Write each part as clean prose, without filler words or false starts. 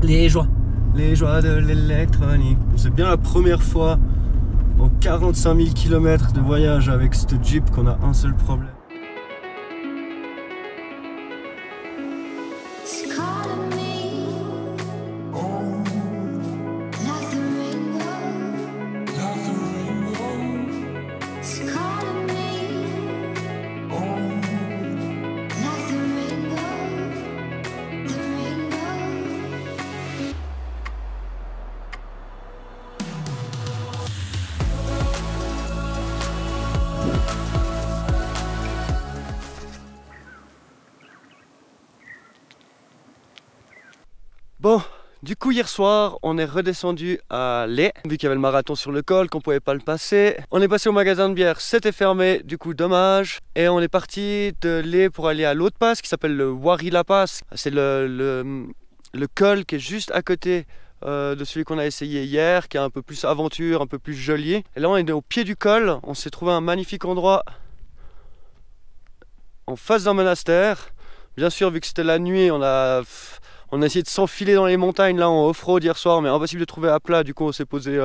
Les joies. Les joies de l'électronique. C'est bien la première fois en 45 000 km de voyage avec cette Jeep qu'on a un seul problème. Bon, du coup hier soir on est redescendu à Leh, vu qu'il y avait le marathon sur le col, qu'on pouvait pas le passer. On est passé au magasin de bière, c'était fermé, du coup dommage. Et on est parti de Leh pour aller à l'autre pass qui s'appelle le Warila Pass. C'est le col qui est juste à côté de celui qu'on a essayé hier, qui est un peu plus aventure, un peu plus joli. Et là on est au pied du col, on s'est trouvé un magnifique endroit en face d'un monastère. Bien sûr, vu que c'était la nuit, on a essayé de s'enfiler dans les montagnes là en off-road hier soir, mais impossible de trouver à plat. Du coup on s'est posé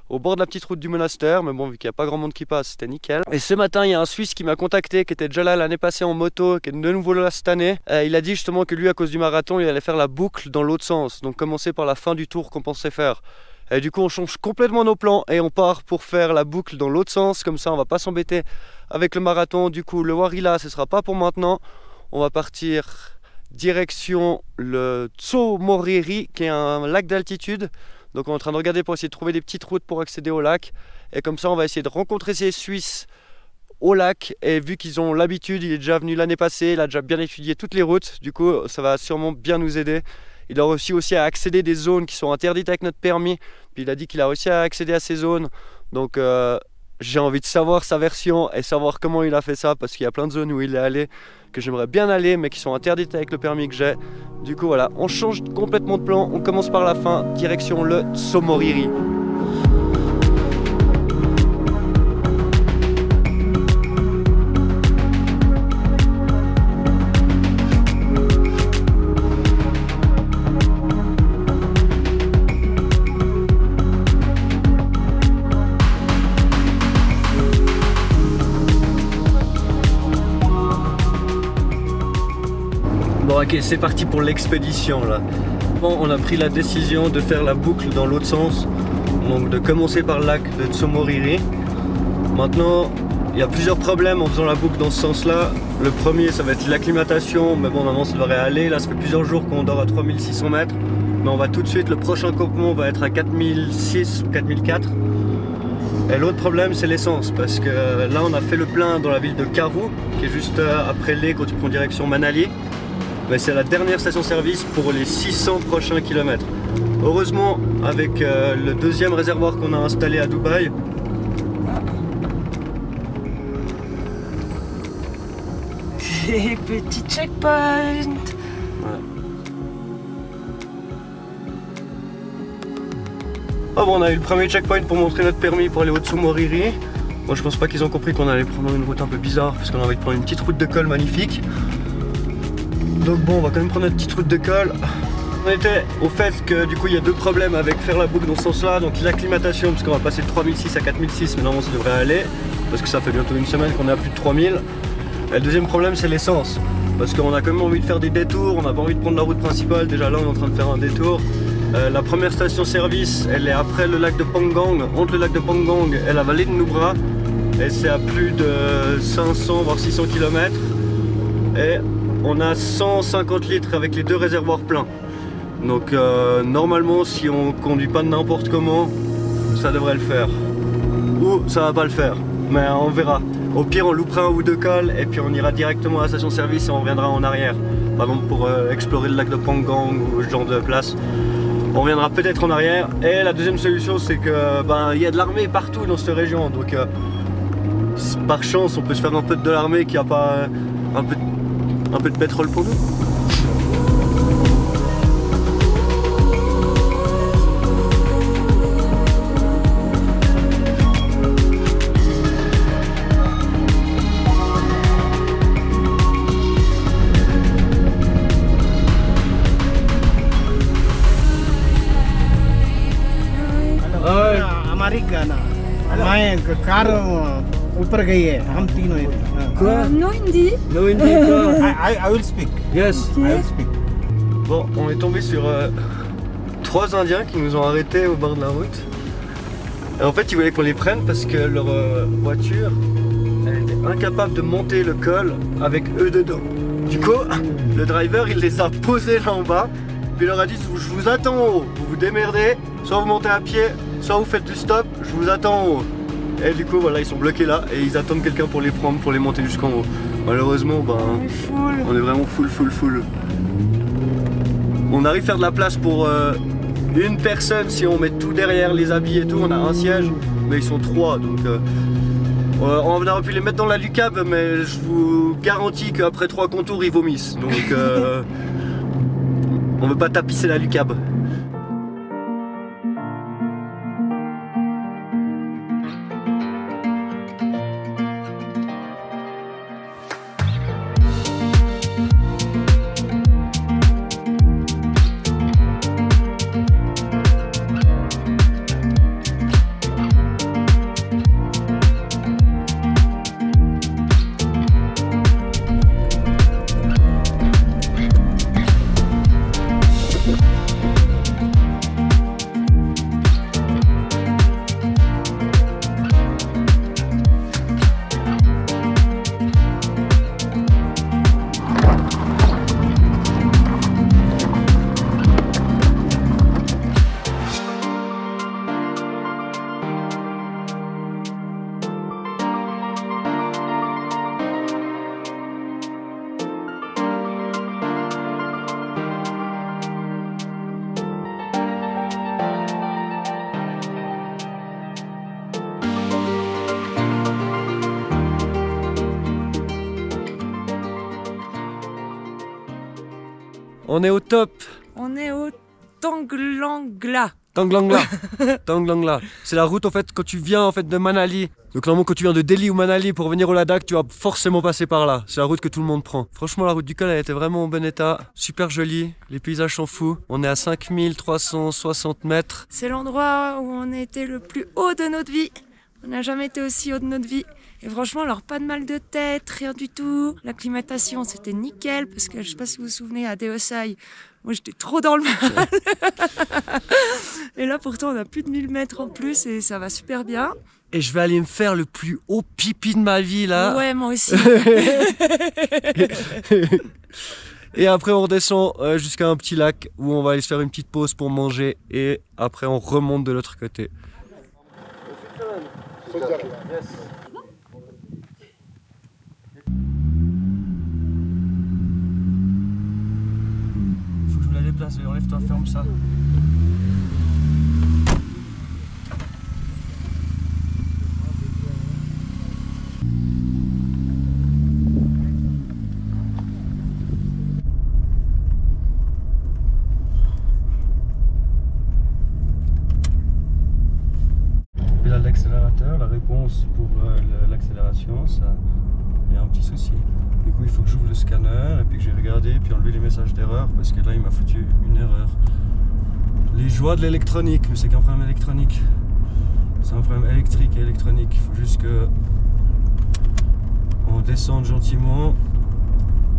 au bord de la petite route du monastère, mais bon, vu qu'il n'y a pas grand monde qui passe, c'était nickel. Et ce matin il y a un Suisse qui m'a contacté, qui était déjà là l'année passée en moto, qui est de nouveau là cette année. Il a dit justement que lui, à cause du marathon, il allait faire la boucle dans l'autre sens, donc commencer par la fin du tour qu'on pensait faire. Et du coup on change complètement nos plans et on part pour faire la boucle dans l'autre sens, comme ça on va pas s'embêter avec le marathon. Du coup le Warila ce sera pas pour maintenant, on va partir direction le Tso-Moriri, qui est un lac d'altitude. Donc on est en train de regarder pour essayer de trouver des petites routes pour accéder au lac. Et comme ça on va essayer de rencontrer ces Suisses au lac. Et vu qu'ils ont l'habitude, il est déjà venu l'année passée, il a déjà bien étudié toutes les routes. Du coup ça va sûrement bien nous aider. Il a réussi aussi à accéder des zones qui sont interdites avec notre permis. Puis il a dit qu'il a réussi à accéder à ces zones. Donc j'ai envie de savoir sa version et savoir comment il a fait ça, parce qu'il y a plein de zones où il est allé que j'aimerais bien aller mais qui sont interdites avec le permis que j'ai. Du coup voilà, on change complètement de plan, on commence par la fin, direction le Tso-Moriri. Bon ok, c'est parti pour l'expédition là. Bon, on a pris la décision de faire la boucle dans l'autre sens, donc de commencer par le lac de Tso-Moriri. Maintenant, il y a plusieurs problèmes en faisant la boucle dans ce sens là. Le premier, ça va être l'acclimatation, mais bon, normalement ça devrait aller. Là, ça fait plusieurs jours qu'on dort à 3600 mètres, mais on va tout de suite, le prochain campement va être à 4006 ou 4004. Et l'autre problème, c'est l'essence, parce que là on a fait le plein dans la ville de Karoo, qui est juste après Leh quand tu prends direction Manali. Mais c'est la dernière station-service pour les 600 prochains kilomètres. Heureusement, avec le deuxième réservoir qu'on a installé à Dubaï, Et petit checkpoint. ouais. Oh bon, on a eu le premier checkpoint pour montrer notre permis pour aller au Tso-Moriri. Moi je pense pas qu'ils ont compris qu'on allait prendre une route un peu bizarre, parce qu'on a envie de prendre une petite route de col magnifique. Donc bon, on va quand même prendre notre petite route de col. On était au fait que du coup il y a deux problèmes avec faire la boucle dans ce sens là. Donc l'acclimatation, parce qu'on va passer de 3006 à 4006, mais normalement ça devrait aller, parce que ça fait bientôt une semaine qu'on est à plus de 3000. Et le deuxième problème, c'est l'essence, parce qu'on a quand même envie de faire des détours, on n'a pas envie de prendre la route principale. Déjà là on est en train de faire un détour. La première station service, elle est après le lac de Pangong, entre le lac de Pangong et la vallée de Nubra, et c'est à plus de 500 voire 600 km. Et on a 150 litres avec les deux réservoirs pleins. Donc normalement, si on conduit pas n'importe comment, ça devrait le faire. Ou ça va pas le faire, mais on verra. Au pire, on loupera un ou deux cols et puis on ira directement à la station service et on reviendra en arrière. Par exemple pour explorer le lac de Pangong ou ce genre de place. On reviendra peut-être en arrière. Et la deuxième solution, c'est que il y a de l'armée partout dans cette région. Donc par chance, on peut se faire un peu de l'armée qui a pas un peu de pétrole pour nous. हमारी गाना मैं कार ऊपर गई है हम तीनों Quoi? No Hindi. No Hindi, quoi? I will speak. Yes. I will speak. Bon, on est tombé sur 3 Indiens qui nous ont arrêtés au bord de la route. Et en fait, ils voulaient qu'on les prenne parce que leur voiture, elle était incapable de monter le col avec eux dedans. Du coup, le driver, il les a posés là en bas, puis il leur a dit je vous attends en haut, vous vous démerdez, soit vous montez à pied, soit vous faites du stop, je vous attends en haut. Et du coup, voilà, ils sont bloqués là et ils attendent quelqu'un pour les prendre, pour les monter jusqu'en haut. Malheureusement, ben, On est full. on est vraiment full. On arrive à faire de la place pour une personne si on met tout derrière, les habits et tout. On a un siège, mais ils sont 3, donc on aurait pu les mettre dans la Lucab, mais je vous garantis qu'après 3 contours, ils vomissent. Donc on veut pas tapisser la Lucab. On est au top. On est au Tanglangla. Tanglangla. Tanglangla. C'est la route en fait quand tu viens en fait de Manali. Donc normalement quand tu viens de Delhi ou Manali pour venir au Ladakh, tu vas forcément passer par là. C'est la route que tout le monde prend. Franchement la route du col elle était vraiment en bon état. Super jolie. Les paysages sont fous. On est à 5360 mètres. C'est l'endroit où on a été le plus haut de notre vie. On n'a jamais été aussi haut de notre vie. Et franchement, alors pas de mal de tête, rien du tout. L'acclimatation, c'était nickel parce que je sais pas si vous vous souvenez, à Deosai, moi j'étais trop dans le mal. Et là pourtant, on a plus de 1000 mètres en plus et ça va super bien. Et je vais aller me faire le plus haut pipi de ma vie là. Ouais, moi aussi. Et après on redescend jusqu'à un petit lac où on va aller se faire une petite pause pour manger et après on remonte de l'autre côté. Faut que je me la déplace, enlève-toi, ferme ça. Pédale d'accélérateur, la réponse pour l'accélération, ça, il y a un petit souci. Du coup il faut que j'ouvre le scanner et puis que j'ai regardé et puis enlever les messages d'erreur parce que là il m'a foutu une erreur. Les joies de l'électronique, mais c'est qu'un problème électronique. C'est un problème électrique et électronique. Il faut juste que on descende gentiment,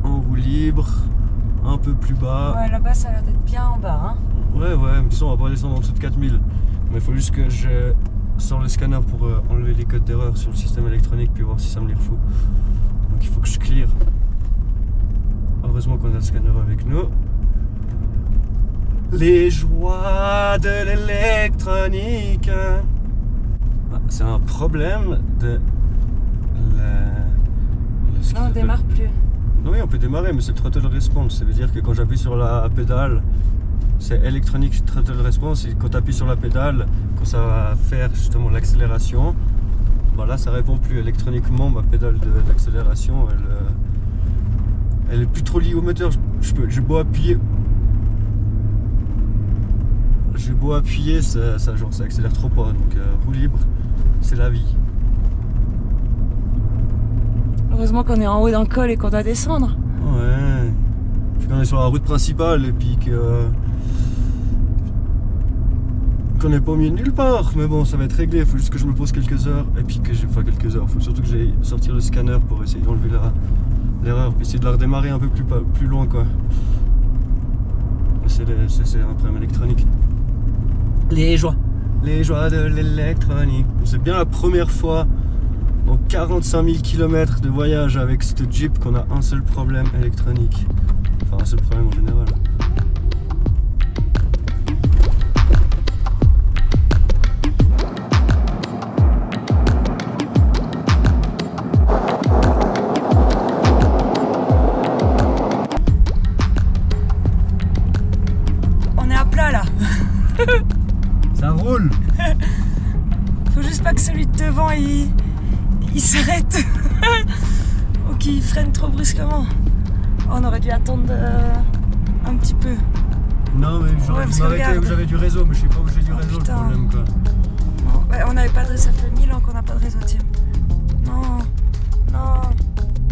en roue libre, un peu plus bas. Ouais, là-bas ça a l'air d'être bien en bas. Hein. Ouais, mais de toute façon on va pas descendre en dessous de 4000. Mais il faut juste que je sors le scanner pour enlever les codes d'erreur sur le système électronique puis voir si ça me les refout. Donc il faut que je clear. Heureusement qu'on a le scanner avec nous. Les joies de l'électronique. Ah, c'est un problème de Non, on démarre plus. Oui, on peut démarrer, mais c'est throttle response. Ça veut dire que quand j'appuie sur la pédale, c'est électronique throttle response. Et quand tu appuies sur la pédale, quand ça va faire justement l'accélération, bah là ça répond plus électroniquement. Ma pédale d'accélération, elle est plus trop liée au moteur. J'ai beau appuyer. Ça accélère trop pas. Donc roue libre, c'est la vie. Heureusement qu'on est en haut d'un col et qu'on doit descendre. Ouais. Puis quand on est sur la route principale et puis que qu'on n'est pas au milieu de nulle part, mais bon, ça va être réglé. Il faut juste que je me pose quelques heures et puis que j'ai. Enfin, quelques heures. Il faut surtout que j'aille sortir le scanner pour essayer d'enlever l'erreur, puis essayer de la redémarrer un peu plus loin, quoi. C'est un problème électronique. Les joies de l'électronique. C'est bien la première fois en 45 000 km de voyage avec cette Jeep qu'on a un seul problème électronique. Enfin, un seul problème en général. On est à plat là. Ça roule. Faut juste pas que celui de devant il s'arrête ou qu'il freine trop brusquement. On aurait dû attendre un petit peu. Non mais j'aurais dû m'arrêter où j'avais du réseau, mais je sais pas où j'ai du réseau, putain. le problème, quoi. Non, ouais, on n'avait pas de réseau, ça fait 1000 ans qu'on n'a pas de réseau, tiens. Non.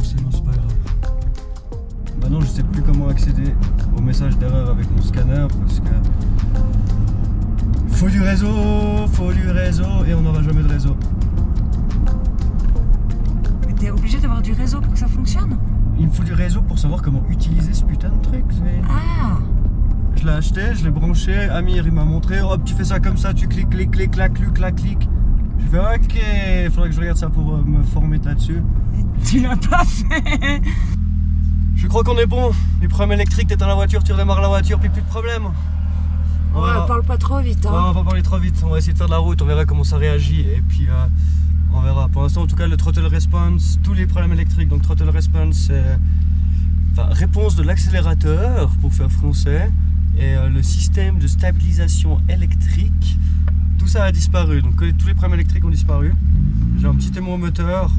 C'est pas grave. Maintenant je sais plus comment accéder au message d'erreur avec mon scanner parce que faut du réseau et on n'aura jamais de réseau. Mais t'es obligé d'avoir du réseau pour que ça fonctionne? Il me faut du réseau pour savoir comment utiliser ce putain de truc. Ah. Je l'ai acheté, je l'ai branché, Amir il m'a montré, hop tu fais ça comme ça, tu cliques, clac. Je fais ok, il faudrait que je regarde ça pour me former là-dessus. Tu l'as pas fait. Je crois qu'on est bon. Les problèmes électriques, t'éteins la voiture, tu redémarres la voiture, puis plus de problème. Ouais, parle pas trop vite. Hein. Ouais, on va pas parler trop vite, on va essayer de faire de la route, on verra comment ça réagit et puis on verra. Pour l'instant en tout cas le throttle response, tous les problèmes électriques, donc throttle response c'est réponse de l'accélérateur pour faire français et le système de stabilisation électrique, tout ça a disparu, donc tous les problèmes électriques ont disparu. J'ai un petit émoi moteur,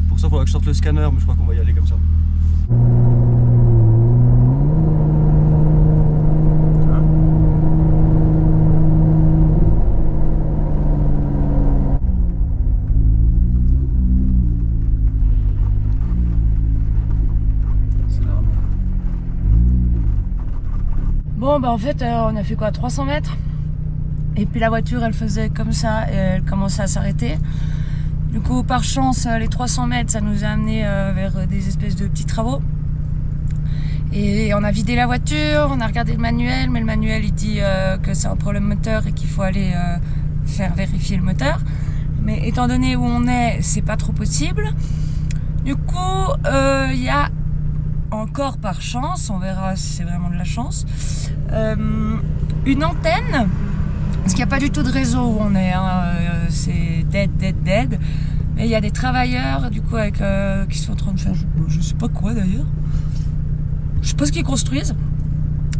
pour ça il faudra que je sorte le scanner mais je crois qu'on va y aller comme ça. Bon bah en fait on a fait quoi, 300 mètres et puis la voiture elle faisait comme ça et elle commençait à s'arrêter. Du coup par chance les 300 mètres ça nous a amené vers des espèces de petits travaux et on a vidé la voiture, on a regardé le manuel mais le manuel il dit que c'est un problème moteur et qu'il faut aller faire vérifier le moteur, mais étant donné où on est c'est pas trop possible. Du coup il y a encore par chance, on verra si c'est vraiment de la chance, une antenne, parce qu'il n'y a pas du tout de réseau où on est, hein, c'est dead, mais il y a des travailleurs du coup avec, qui sont en train de faire, je sais pas quoi d'ailleurs, je sais pas ce qu'ils construisent,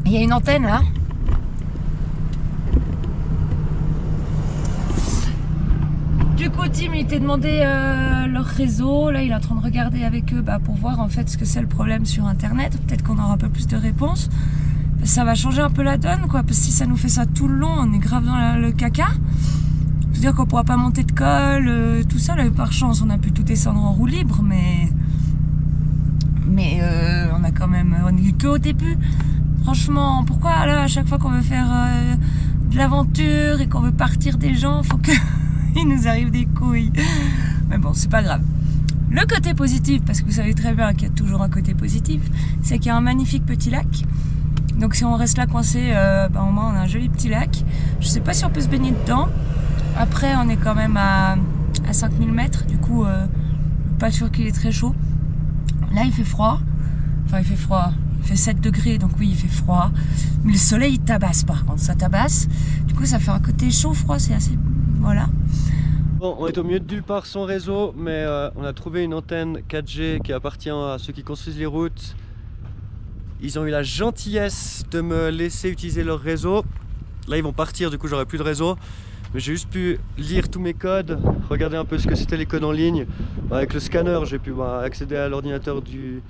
il y a une antenne là, du coup Tim il t'a demandé leur réseau, là il est en train de regarder avec eux pour voir en fait ce que c'est le problème sur internet, peut-être qu'on aura un peu plus de réponses, ça va changer un peu la donne quoi, parce que si ça nous fait ça tout le long on est grave dans le caca, c'est-à-dire qu'on pourra pas monter de col, tout ça là, par chance on a pu tout descendre en roue libre mais on a quand même, on est que au début, franchement pourquoi là à chaque fois qu'on veut faire de l'aventure et qu'on veut partir des gens faut que il nous arrive des couilles. Mais bon, c'est pas grave. Le côté positif, parce que vous savez très bien qu'il y a toujours un côté positif, c'est qu'il y a un magnifique petit lac. Donc si on reste là coincé, au moins on a un joli petit lac. Je sais pas si on peut se baigner dedans. Après, on est quand même à 5000 mètres, du coup, pas sûr qu'il est très chaud. Là, il fait froid. Enfin, il fait froid. Il fait 7 degrés, donc oui, il fait froid. Mais le soleil, il tabasse par contre, ça tabasse. Du coup, ça fait un côté chaud-froid, c'est assez... Voilà. Bon, on est au milieu de nulle part sans réseau, mais on a trouvé une antenne 4G qui appartient à ceux qui construisent les routes. Ils ont eu la gentillesse de me laisser utiliser leur réseau. Là, ils vont partir, du coup, j'aurai plus de réseau. Mais j'ai juste pu lire tous mes codes, regarder un peu ce que c'était les codes en ligne. Avec le scanner, j'ai pu accéder à l'ordinateur du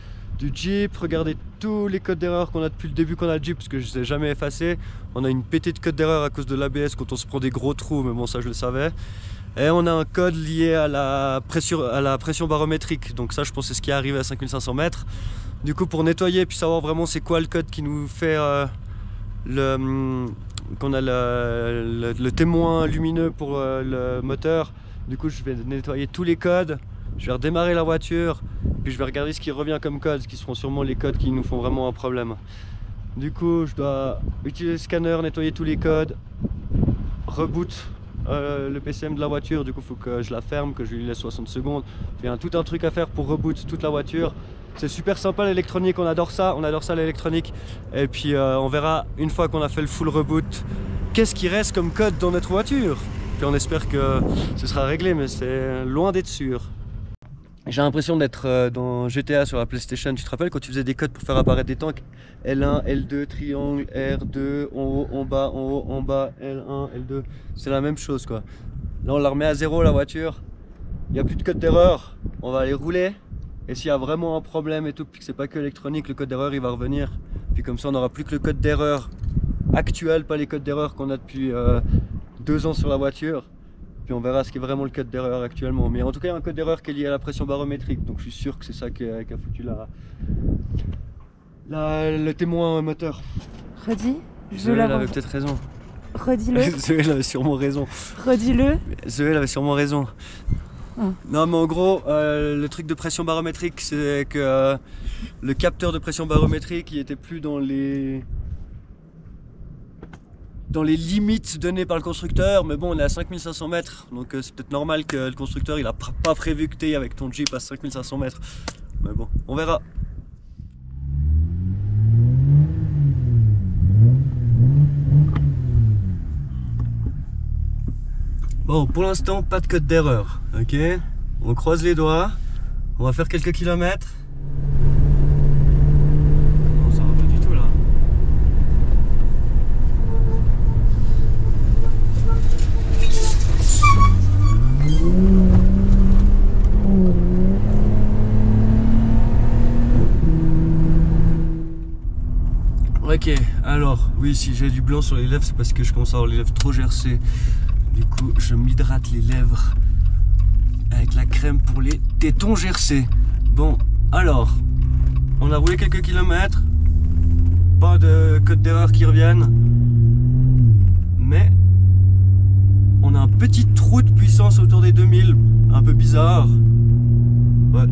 Jeep, regarder tous les codes d'erreur qu'on a depuis le début qu'on a le Jeep, parce que je ne les ai jamais effacés. On a une pétée de codes d'erreur à cause de l'ABS quand on se prend des gros trous, mais bon, ça je le savais. Et on a un code lié à la pression barométrique, donc ça je pense c'est ce qui est arrivé à 5500 mètres. Du coup pour nettoyer puis savoir vraiment c'est quoi le code qui nous fait qu'on a le témoin lumineux pour le moteur. Du coup, je vais nettoyer tous les codes, je vais redémarrer la voiture, puis je vais regarder ce qui revient comme code, ce qui seront sûrement les codes qui nous font vraiment un problème. Du coup, je dois utiliser le scanner, nettoyer tous les codes, reboot le PCM de la voiture. Du coup, il faut que je la ferme, que je lui laisse 60 secondes. Il y a tout un truc à faire pour reboot toute la voiture. C'est super sympa l'électronique, on adore ça l'électronique. Et puis on verra une fois qu'on a fait le full reboot, qu'est-ce qui reste comme code dans notre voiture. Puis on espère que ce sera réglé, mais c'est loin d'être sûr. J'ai l'impression d'être dans GTA sur la PlayStation. Tu te rappelles quand tu faisais des codes pour faire apparaître des tanks? L1, L2, triangle, R2, en haut, en bas, L1, L2. C'est la même chose quoi. Là on la remet à zéro la voiture. Il n'y a plus de code d'erreur. On va aller rouler. Et s'il y a vraiment un problème et tout, puis que c'est pas que électronique, le code d'erreur il va revenir. Puis comme ça on n'aura plus que le code d'erreur actuel, pas les codes d'erreur qu'on a depuis 2 ans sur la voiture. Puis on verra ce qui est vraiment le code d'erreur actuellement. Mais en tout cas, il y a un code d'erreur qui est lié à la pression barométrique. Donc je suis sûr que c'est ça qui a foutu le témoin moteur. Redis, Zoé avait peut-être raison. Redis-le. Zoé avait sûrement raison. Redis-le. Zoé avait sûrement raison. Non mais en gros, le truc de pression barométrique, c'est que le capteur de pression barométrique, il était plus dans les limites données par le constructeur, mais bon on est à 5500 mètres, donc c'est peut-être normal que le constructeur il a pas prévu que tu es avec ton Jeep à 5500 mètres, mais bon, on verra. Bon, pour l'instant pas de code d'erreur, ok, on croise les doigts, on va faire quelques kilomètres. Non, ça va pas du tout là. Ok, alors, oui, si j'ai du blanc sur les lèvres, c'est parce que je commence à avoir les lèvres trop gercées. Du coup, je m'hydrate les lèvres avec la crème pour les tétons gercés. Bon, alors, on a roulé quelques kilomètres, pas de code d'erreur qui reviennent, mais on a un petit trou de puissance autour des 2000, un peu bizarre. Ouais.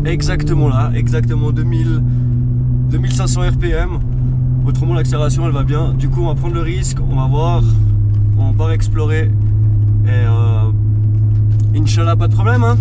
Exactement là, exactement 2500 RPM. Autrement l'accélération elle va bien. Du coup on va prendre le risque, on va voir, on part explorer et Inch'Allah pas de problème hein.